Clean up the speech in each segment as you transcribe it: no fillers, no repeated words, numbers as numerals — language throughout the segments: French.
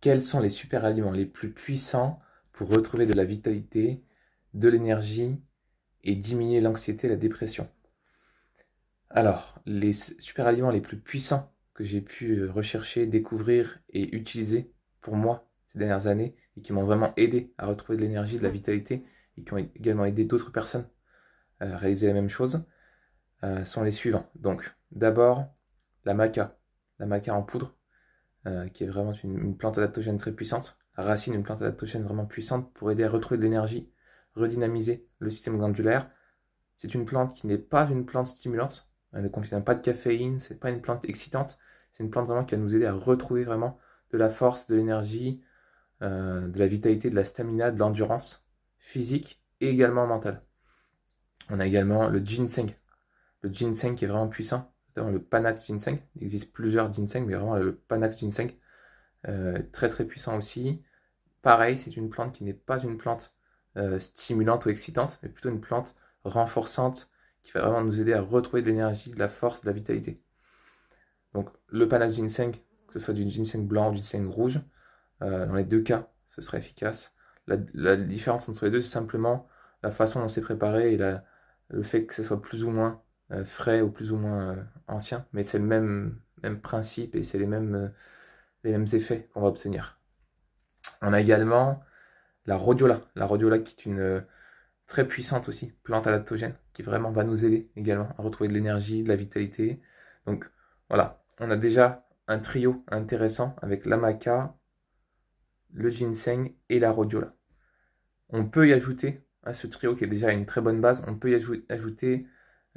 Quels sont les super aliments les plus puissants pour retrouver de la vitalité, de l'énergie et diminuer l'anxiété et la dépression? Alors, les super aliments les plus puissants que j'ai pu rechercher, découvrir et utiliser pour moi ces dernières années et qui m'ont vraiment aidé à retrouver de l'énergie, de la vitalité et qui ont également aidé d'autres personnes à réaliser la même chose, sont les suivants. Donc, d'abord, la maca. La maca en poudre, qui est vraiment une plante adaptogène très puissante. La racine, une plante adaptogène vraiment puissante pour aider à retrouver de l'énergie, redynamiser le système glandulaire. C'est une plante qui n'est pas une plante stimulante. Elle ne contient pas de caféine, c'est pas une plante excitante. C'est une plante vraiment qui va nous aider à retrouver vraiment de la force, de l'énergie, de la vitalité, de la stamina, de l'endurance physique et également mentale. On a également le ginseng. Le ginseng qui est vraiment puissant, notamment le Panax ginseng. Il existe plusieurs ginseng, mais vraiment le Panax ginseng, très très puissant aussi. Pareil, c'est une plante qui n'est pas une plante stimulante ou excitante, mais plutôt une plante renforçante qui va vraiment nous aider à retrouver de l'énergie, de la force, de la vitalité. Donc le Panax ginseng, que ce soit du ginseng blanc ou du ginseng rouge, dans les deux cas, ce serait efficace. La différence entre les deux, c'est simplement la façon dont c'est préparé et le fait que ce soit plus ou moins frais ou plus ou moins ancien, mais c'est le même principe et c'est les mêmes effets qu'on va obtenir. On a également la rhodiola qui est une très puissante aussi, plante adaptogène, qui vraiment va nous aider également à retrouver de l'énergie, de la vitalité. Donc voilà, on a déjà un trio intéressant avec la maca, le ginseng et la rhodiola. On peut y ajouter, à ce trio qui est déjà une très bonne base, on peut y ajouter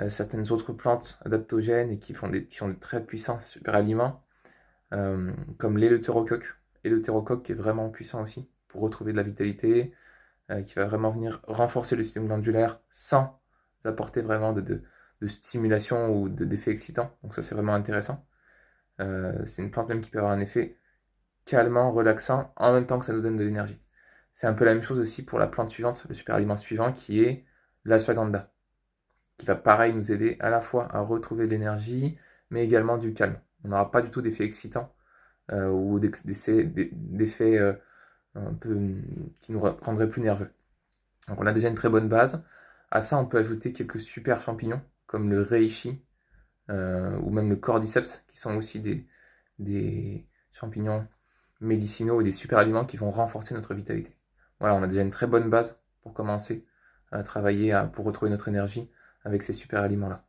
certaines autres plantes adaptogènes et qui sont des très puissants super aliments, comme l'éleutérocoque. L'éleutérocoque qui est vraiment puissant aussi pour retrouver de la vitalité, qui va vraiment venir renforcer le système glandulaire sans apporter vraiment de stimulation ou d'effet excitant. Donc ça c'est vraiment intéressant. C'est une plante même qui peut avoir un effet calmant, relaxant, en même temps que ça nous donne de l'énergie. C'est un peu la même chose aussi pour la plante suivante, le super aliment suivant, qui est l'ashwagandha, qui va pareil nous aider à la fois à retrouver de l'énergie, mais également du calme. On n'aura pas du tout d'effet excitant ou d'effet un peu qui nous rendrait plus nerveux. Donc on a déjà une très bonne base. À ça, on peut ajouter quelques super champignons, comme le reishi ou même le cordyceps, qui sont aussi des champignons médicinaux et des super aliments qui vont renforcer notre vitalité. Voilà, on a déjà une très bonne base pour commencer à travailler pour retrouver notre énergie avec ces super aliments-là.